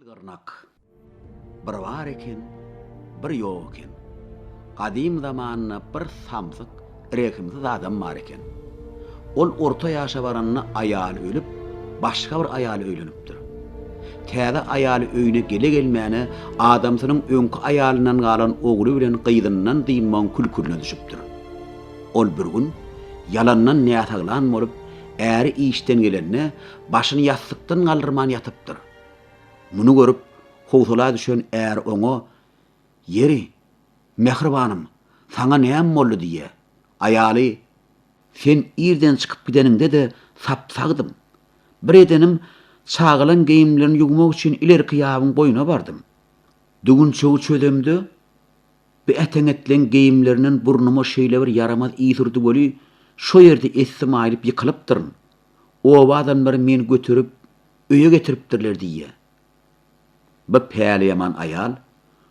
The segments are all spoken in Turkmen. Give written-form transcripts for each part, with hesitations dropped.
Gırnak. Bir var eken, bir yok eken. Qadim zamanna bir samsyk, rekimsiz adam var eken. Ol orta ýaşa baranna aýaly ölüp, başga bir aýaly öýlenipdir. Täze aýaly öýüne gele gelmäne adamsynyň öňki aýalyndan galan ogly bilen gyzyndan diýman külkülüne düşüpdir. Ol bir gün yalandan näsaglan bolup, äri işten gelenne başyny ýastykdan galdyrman ýatypdyr. Muny görüp howsala düşen är oňa "Yeri, mehribanym, saňa näme boldy?" diýe. Aýaly "Sen irden çykyp gideninde de sapsagdym. Bir edenim çağılan geyimlerini ýugmak üçin ilerki ýabyň boýuna bardym. Dugun çoğu çödemdi, bir eteňetlen geyimlerinin burnuma şeýle bir yaramaz ýytyrdy boli, şo ýerde essim aýryp ýykylypdyryn. O adamlar meni götürüp öýe getiripdirler" diýe. Bu päli ýaman aýal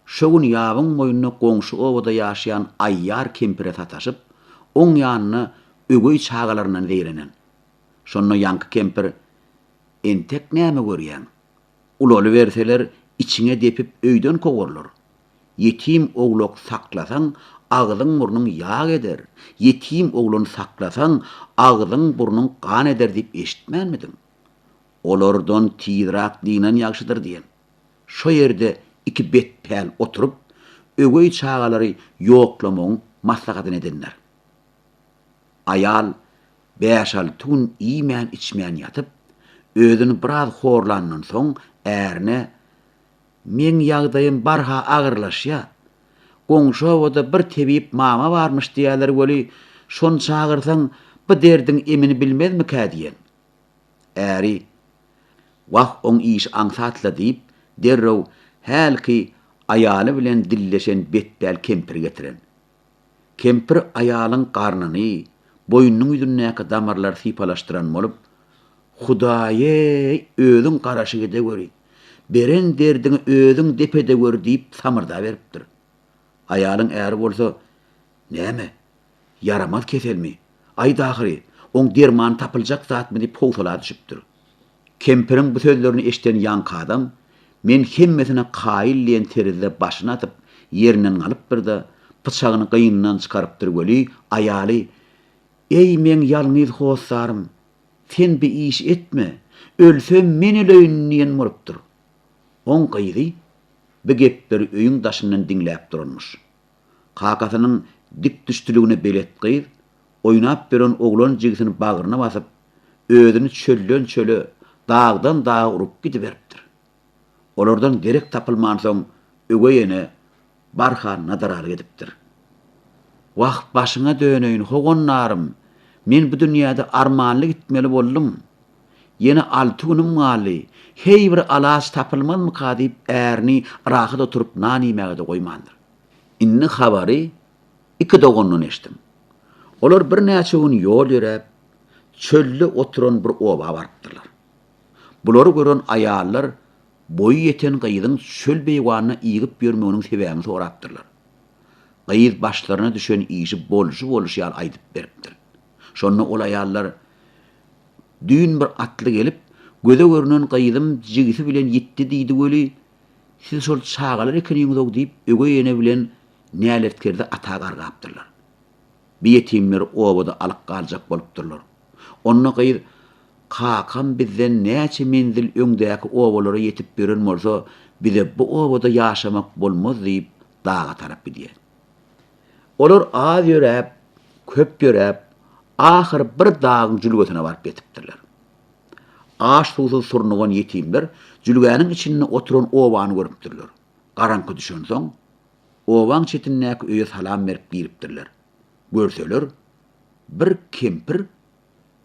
şo gün ýabyň boýuna goňşy owada ýaşaýan aýýar kempire sataşyp, oň ýanyna ögey çağalaryndan beýrenen. Şonno ýanky kempir "Entek näme görýän? Ulaly berseler içiňe depip öýden kowurlar. Yetim oglok saklasaň agyzyň burnuň ýag eder. Yetim oglun saklasaň agyzyň burnuň gan eder" diýip eşitmänmidim? Olardan tiýrak diýen ýagşydyr diýen. Şo ýerde iki betpäl oturup, ögey çağalary ýoklamagyň maslahatyny edenler. Aýal 5-6 gün iýmän içmän ýatyp, özüni biraz horlandan soň ärine "Men ýagdaýym barha agyrlaşýa. Goňşy owada bir tebip mama barmyş diýerler boli, şonu çağırsaň bu derdiň emini bilmezmi ka" diýen. Äri "Wah oň iş aňsatla" diýip derrew hälki aýaly bilen dilleşen betbäl kempir getiren. Kempir aýalyň garnyny, boýnunyň ýüzündäki damarlary sypalaşdyran bolup, "Hudaýy, özüň garaşygy da göri. Beren derdiňi özüň depede gör" diýip samyrda beripdir. Aýalyň äri bolsa, "Näme? Yaramaz keselmi? Aý dahyry, oň derman tapyljak zatmy?" diýip howsala düşüpdir. Kempiriň bu sözlerini eşiten ýanky adam "Men hemmesine qaýıl diýen terizde başyna atyp ýerinden alyp bir de bıçagyny gyýyndan çykarypdyr boli, aýaly "Ey men ýalňyz howsarym, sen bir iş etme, ölsem men öýünýän bolupdyr." On gyýdy, bu gepleri öýüň daşyndan diňläp durmuş. Kakasynyň dik düşdiligine belet gyýy, oýnap beren oglan jigisini bagyryna basyp, özüni çölden çöle, dagdan daga urup gidiberipdir. Olardan gerek tapylman soň ögeyene barha nadarar edipdir. "Wah başyňa döneýin hogonlarym, men bu dünýäde armanly gitmeli boldum. Ýene 6 günim galy. Hey bir alas tapylmazmy ka" diýip ärini rahat oturup nan ýemäge de goýmandyr. Inni habary 2 dogondan eşitdim. Olar bir näçe gün ýol ýörep, çölde oturan bir oba barypdyrlar. Bulary gören aýallar boy ýeten gyýdyň çöl beýwanyna ýygyp ýörmeginiň sebäbini sorapdyrlar. Gyýyd başlaryna düşen işi bolşy ýaly aýdyp beripdir. Şonu ol aýallar düýün bir atly gelip, göze görünen gyýdym jigisi bilen ýitdi diýdi boli, "Siz şol çağalar ekeniňiz" diýip ögeyene bilen näletkerde ata gargapdyrlar. Bir yetimler obada alyp galjak bolupdyrlar. Onna gyýyd "Kakam bizden näçe menzil öňdäki obalary ýetip beren bolsa, bize bu obada ýaşamak bolmaz" diýip daga tarap gidýär. Olar az ýörep, köp ýörep, ahir bir dagyň jülgesine baryp ýetipdirler. Aş suwsuz surnugan yetimler jülgäniň içinde oturan obany görüpdirler. Garanky düşen soň obaň çetinäki öýe salam berip giripdirler. Görseler bir kempir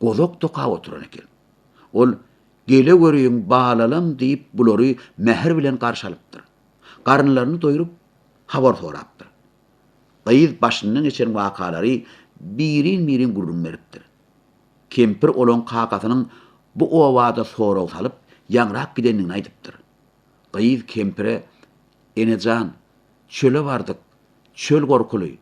gozok toka oturan eken. Ol "Gele görýän balalam" diýip bulary mehr bilen garşalypdyr. Garnlaryny doýurup habar sorapdyr. Gyýyd başyndan geçen wakalary birin gurrun beripdir. Kempir olan kakasynyň bu owada soraw salyp ýanrak gidenini aýdypdyr. Gyýyd kempire "Enejan, çöle bardyk, çöl gorkuly.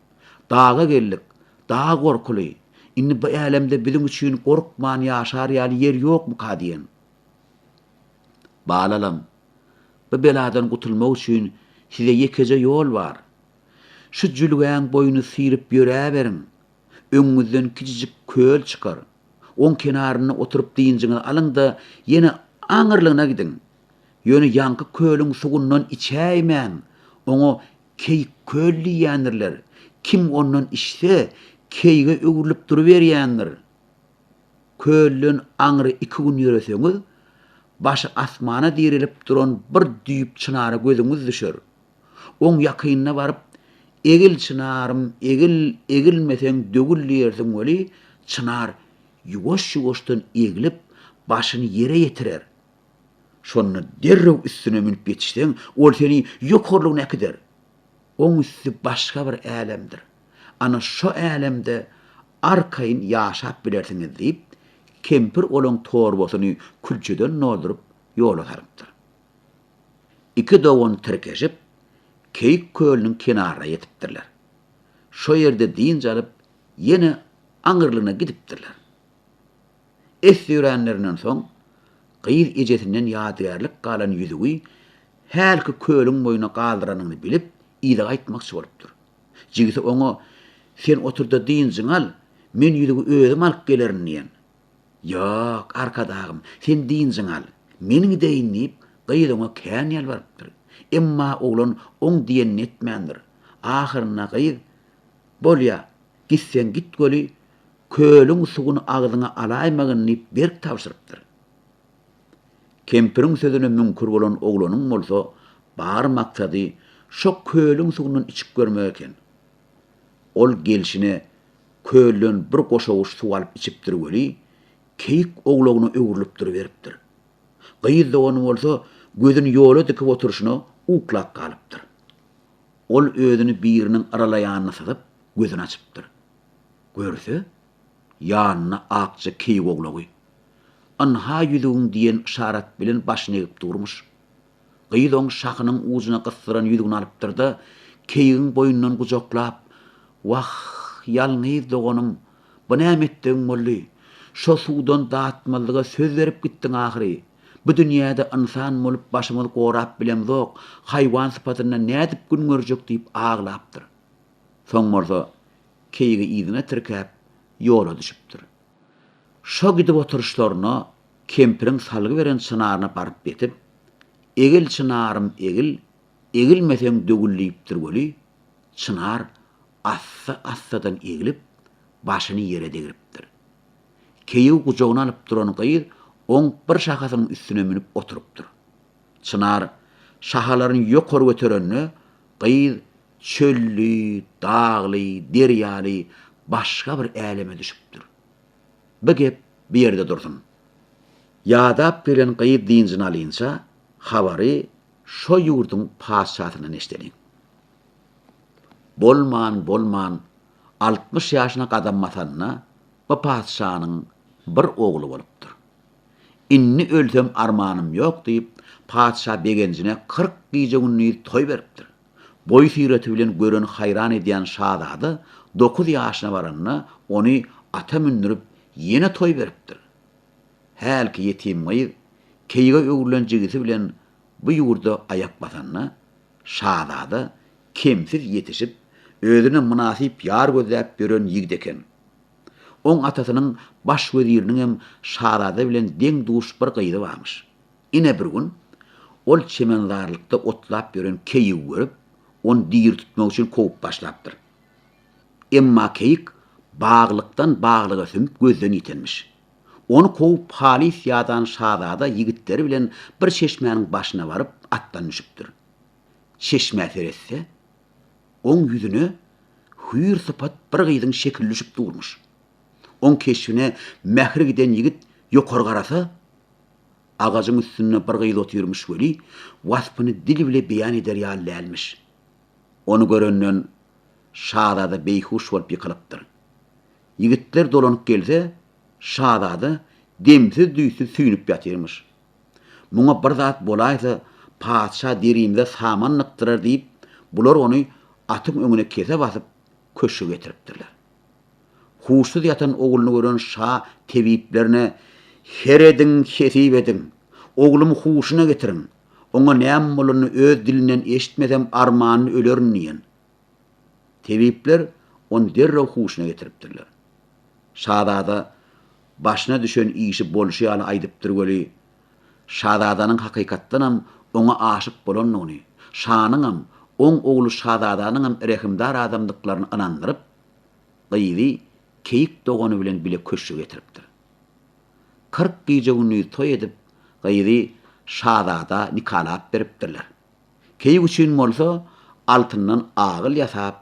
Daga geldik, dag gorkuly. Inni bu älemde biziň üçin gorkman ýaşar ýaly ýer ýokmu ka" diýen. "Balalam, bu beladan gutulmak üçin size ýekece ýol bar. Şu jülgäň boyuny syrip ýöräberiň. Öňüňizden kiçijik köl çykar. Oň kenaryna oturup diýinjiňizi alyň da ýene aňyrlygyna gidin. Ýöne ýanky kölüň sugundan içäýmän. Oňa key köl diýýändirler. Kim ondan içse keyge öwürlüp duruberýändir. Köllün aňry 2 gün ýöreseňiz, başy asmana dirilip duran bir düýüp çynara gözüňiz düşer. Oň ýakynyna baryp, egil çynarym, egilmeseň dögül diýersiň weli, çınar ýuwaş-ýuwaşdan egilip başyny ýere ýetirer. Şonu derrew üstüne minip ýetişseň, ol seni ýokarlygyna äkider. Oň üstü başga bir älemdir. Ana şo älemde arkaýyn ýaşap bilersiňiz diýip, kempir olan torbasyny külçeden noldurup ýola harapdyr. Iki dogan tirkeşip, Keyik kölüniň kenarına ýetipdirler. Şo ýerde diýinçe alyp, ýene aňyrlygyna gidipdirler. Esýürenlerinden soň, gyýyr ejesinden ýadygärlik galan ýüzügi, hälki kölüň boýuna galdyranyny bilip, ýyly aýtmakçy bolupdyr. Jigisi oňa, sen oturda diýinjiň al, men ýüzügi özüm alyp gelerin diýen. Ýok, arkadagym, sen diýinjiň al, meniň deýin diýip, gyýyr oňa kän ýalbarypdyr. Emma oglan oň diýen etmändir. Ahyryna gyýyr, bolýa, gitsen git göli, kölüň suguny agzyna alaýmagyn diýip berk tapşyrypdyr. Kempiriň sözüne münkür bolan oglanyň bolsa, bar maksady şo kölüň sugundan içip görmek eken. Ol gelşine kölden bir goşaguş suw alyp içipdir göli, keyik oglagyny öwürlüp duruberipdir. Gyýyr dogany bolsa, gözüni ýola dikip oturuşyna uklap galypdyr. Ol özüni biriniň aralaýanyna salyp, gözüni açypdyr. Görse, ýanyna akça keyik oglagy. Anha ýüzüň diýen şarat bilen başyny egip durmuş. Gyýyr oň şakynyň ujuna gysdyran ýüzüni alypdyr da, keyigiň boýundan gujaklap, "Wah, ýalňyz doganym, bu näme etdiň molly? Şo suwdan datmalyga söz berip gitdiň ahyry. Bu dünýäde insan bolup başymy gorap bilem zok, haýwan sypatyna nädip gün görjek diýip aglapdyr. Soň morza keyigi ýygyna tirkäp ýola düşüpdir. Şo gidip oturuşlaryna kempiriň salgy beren çınaryna baryp betip, egil çynarym egil, egilmeseň dögül diýipdir boli, çınar assa-assadan egilip, başyny ýere degiripdir. Keyigi gujagyna alyp duran gyýyr, oň bir şahasynyň üstüne minip oturupdyr. Çınar şahalaryny ýokary göterenni, gyýyr çölli, dagly, derýaly başga bir äleme düşüpdir. Bu gep bir ýerde dursun. Ýadap bilen gyýyr diýinjini alynça, habary şo ýurduň paşasynyň eşdeliň. Bolman, 60 ýaşyna gadammasanna, bu paşanyň bir ogly bolupdyr. Inni ölsem armanım ýok diýip, paşa begenjine 40 gije günni toý beripdir. Boy sireti bilen gören hayran edýän şahzada 9 ýaşyna baranna ony ata mündürip ýene toý beripdir. Hälki ýetim gyýyr, keyige öwürlen jigisi bilen bu ýurda ayak basanna, şahzada kemsiz ýetişip, özüne münasip ýar gözläp beren ýigit eken. Oň atasynyň baş weziriniň hem şahzada bilen deň duş bir gyýdy barmyş. Ine bir gün ol çemendarlykda otlap beren keyik görüp, onu diýir tutmak üçin kowup başlapdyr. Emma keyik baglykdan baglyga sümp gözden ýitenmiş. Onu kowup halis ýadan şahzada ýigitleri bilen bir çeşmäniň başyna baryp atdan düşüpdir. Çeşmä seretse, oň ýüzüne hüýür sypat bir gyýdyň şekilli düşüp durmuş. On keşfine mähri giden ýigit ýokary garasa, agazyň üstüne bir gyýdy otyrmuş weli, waspyny dili bile beýan eder ýalylmış. Onu görenden şahzada beýhuş bolup ýykylypdyr. Ýigitler dolanyp gelse, şahzada demsiz düýsiz süýnüp ýatyrmyş. Muňa bir zat bolaýsa, paşa derimde saman nykdyrar diýip, bular ony atyň öňüne kese basyp köşe getiripdirler. Huşsuz yatan ogluny gören şah tebiplerine "Heredin, kesip edin, oglumy huşuna getirin, Oňa näme bolany öz dilinden eşitmesem armanyny ölerniýen. Tebipler on derrew huşuna getiripdirler. Şahzada başına düşen işi bolşy ýaly aýdypdyr göli. Şahzadanyň hakykatdanam oňa aşyk bolanyny, şanyňam, oň ogly şahzadanyňam rehimdar adamlyklaryny anandyryp, gyýdy keyik dogany bilen bile köşe getiripdir. 40 gece günü toy edip, gyýdy şahzada nikalap beripdirler. Keyik üçin bolsa altyndan agyl ýasap,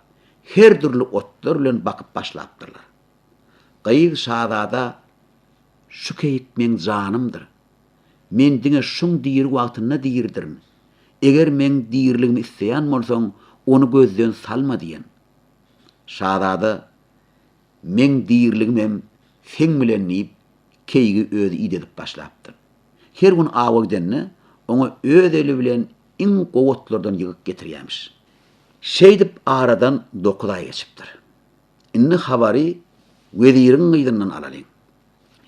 her türlü otlar bilen bakyp başlapdyrlar. Gyýdy şahzada şu keyik men janymdyr. Men diňe şuň diýir wagtyna diýirdirin. Eger men diýirligimi isleýän bolsaň, onu gözden salma diýen. Şahzada men diýirligim sen bilen diýip keyigi özi idedip başlapdyr. Her gün awa gidenni oňa öz eli bilen iň gowatlardan ýygyp getirýärmiş. Şeýdip aradan 9 ay geçipdir. Indi habary weziriň gyýdyndan alalyň.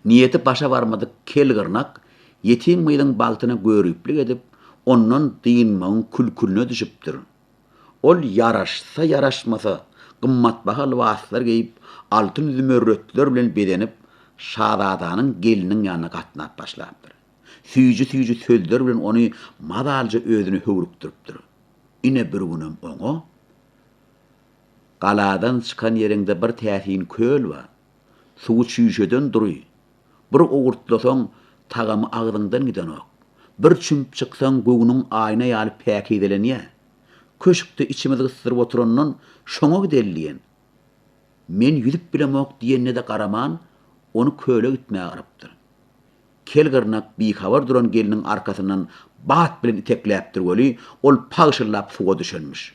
Niyeti başa barmadyk kelgirnak yetim myzyň bagtyna görüplik edip ondan diýinmäň külkülüne düşüpdir. Ol yaraşsa yaraşmasa gymmat bahal waslar geyip altyn zümörretler bilen bedenip şahzadanyň geliniň ýanyna gatnap başlapdyr. Süýji sözler bilen ony madalja özüne höwrükdiripdir. Ine bir günem oňa galadan çykan ýerinde bir täsin köl bar. Suw çüýşeden duruy. Bir ogurtlasaň tagamy agdyňdan gidenok. Bir çümp çyksaň göwüniň aýna ýaly päkidelenýär. Köşükde içimizi ısırıp oturandan şoňa gidelliýen. Men ýüzüp bilemok diýenne de garaman, onu köle gitmäge garapdyr. Kelgirnak bihabar duran geliniň arkasyndan bat bilen itekläpdir göli, ol pagşylap suwa düşenmiş.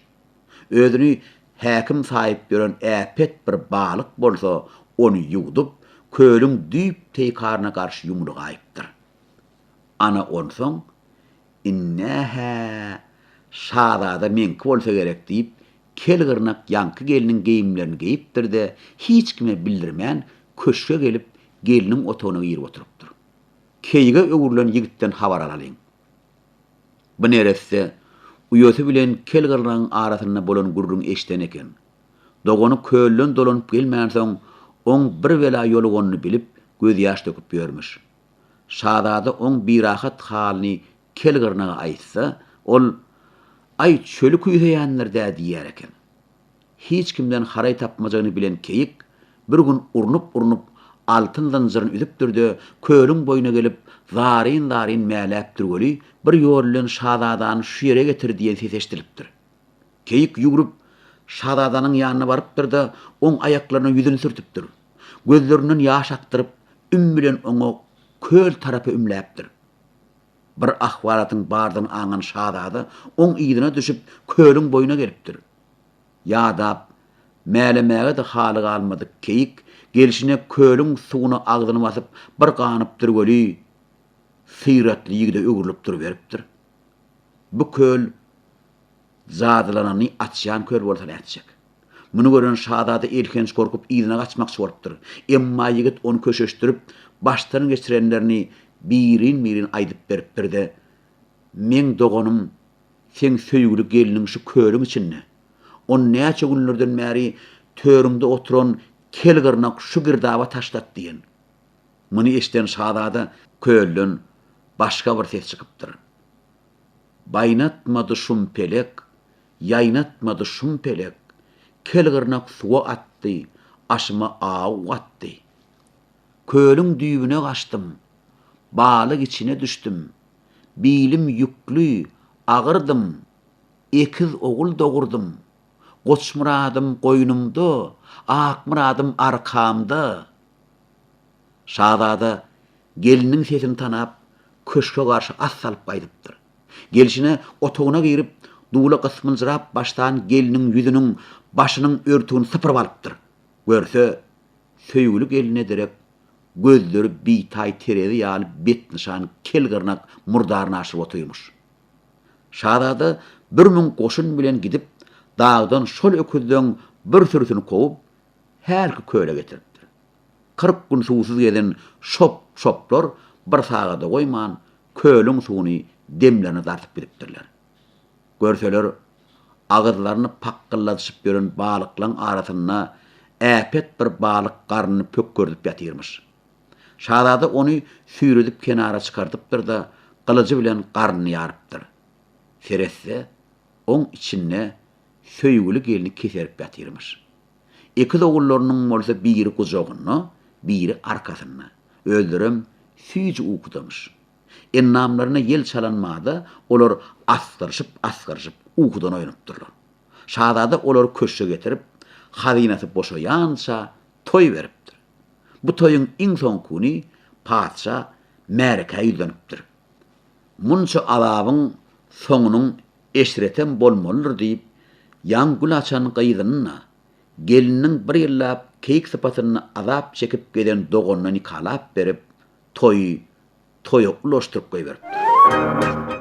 Özüni häkim saýyp gören äpet bir balyk bolsa, onu ýuwdup, köliň düýp teýkarna garşy ýumruk aýypdyr. Ana onsoň, inneha şahzada menki bolsa gerek diýip, kelgirnak ýanky geliniň geyimlerini geyipdir de, hiç kime bildirmän köşke gelip geliniň otagyna girip oturupdyr. Keyige öwürlen ýigitden habar alalyň. Bu neresse uýosy bilen kelgirnaň arasyna bolan gurrun eşden eken. Dogony köllün dolanyp gelmän soň oň bir bela ýoluganyny bilip göz ýaş döküp ýörmüş. Şahzada oň birahat halyny kelgirnaga aýtsa, ol ay çölü küýheýänlerde diýer eken. Hiç kimden haray tapmajagyny bilen keyik bir gün urnup altyn zanjyryny üzüpdirdi, köliň boýuna gelip zarin mäläpdir göli, bir ýol bilen şahzadany şu ýere getir diýen ses eşdilipdir. Keyik ýugurup şahzadanyň ýanyna barypdyr da oň aýaklaryna ýüzüni sürtüpdir. Gözlerinden ýaş aktyryp üm bilen oňa köl tarapy ümläpdir. Bir ahwalatyň bardan aňan şahzada oň ýygyna düşüp köliň boýuna gelipdir. Ýadap mälemäge de haly galmadyk keyik gelişine köliň suwuna agdyny basyp bir ganypdyr göli, syratly ýigide öwürlüp durup beripdir. Bu köl zadylanyny açýan köl bolsa näçek. Muny gören şahzada erkenç korkup ýygyna gaçmakçy bolupdyr. Emma ýigit onu köşeşdirip başdan geçirenlerini birin aýdyp beripdir de, men dogonum sen söýgüli geliniň şu köliň içinde. On näçe günlerden bäri törüňde oturan kelgirnak şu girdaba taşlat diýen. Muny eşden şahzada köllün başga bir ses çykypdyr. Baynatmady şum pelek, ýaýnatmady şum pelek, kelgirnak suwa atdy, aşyma aw atdy. Köliň düýbüne gaçdym, balyk içine düşdüm. Bilim ýüklü, agyrdım, ekiz ogul dogurdum. Goçmuradym goýnumda, akmuradım arkamda. Şahzada geliniň sesini tanap, köşke garşy as salyp gaýdypdyr. Gelişine otagyna girip, duwla gysmynjyrap başdan geliniň ýüzüniň, başynyň örtügini sypyryp alypdyr. Görse, söýgüli geline direk gözleri bitay teredi ýaly bet nişan kelgirnak murdaryny aşyp oturýmuş. Şahzada 1000 goşun bilen gidip dağdan şol öküzden bir sürüsini kovup herki köle getiripdir. 40 gün suwsuz geden şoplar bir sagada goýman köliň suwuny demlerini dartyp gidipdirler. Görseler ağızlaryny paqqylladyşyp gören balyklaryň arasyna äpet bir balyk garnyny pökkürdip ýatyrmyş. Şahzada onu süýredip kenara çykardypdyr da gylyjy bilen garnyny ýarypdyr. Seretse oň içine söýgüli gelini keserip ýatyrmyş. Iki ogullarynyň bolsa biri gujagyna, biri arkasyna. Öldürüm süýji ukudamış. Ennamlaryna yel çalanmada olar asgyrşyp ukudan oýanypdyrlar. Şahzada olary köşe getirip hazinasy boşaýança toý beripdir. Bu toýuň iň soňkuny padşa märke ýüzlenipdir. Munça alabyň soňunyň eşreten bolmalydyr diýip ýan gül açan gyýdynyna geliniň bir ýyllap keyik sypatyny azap çekip gelen dogonuna nikalap berip toýy ulaşdyryp goýberipdir.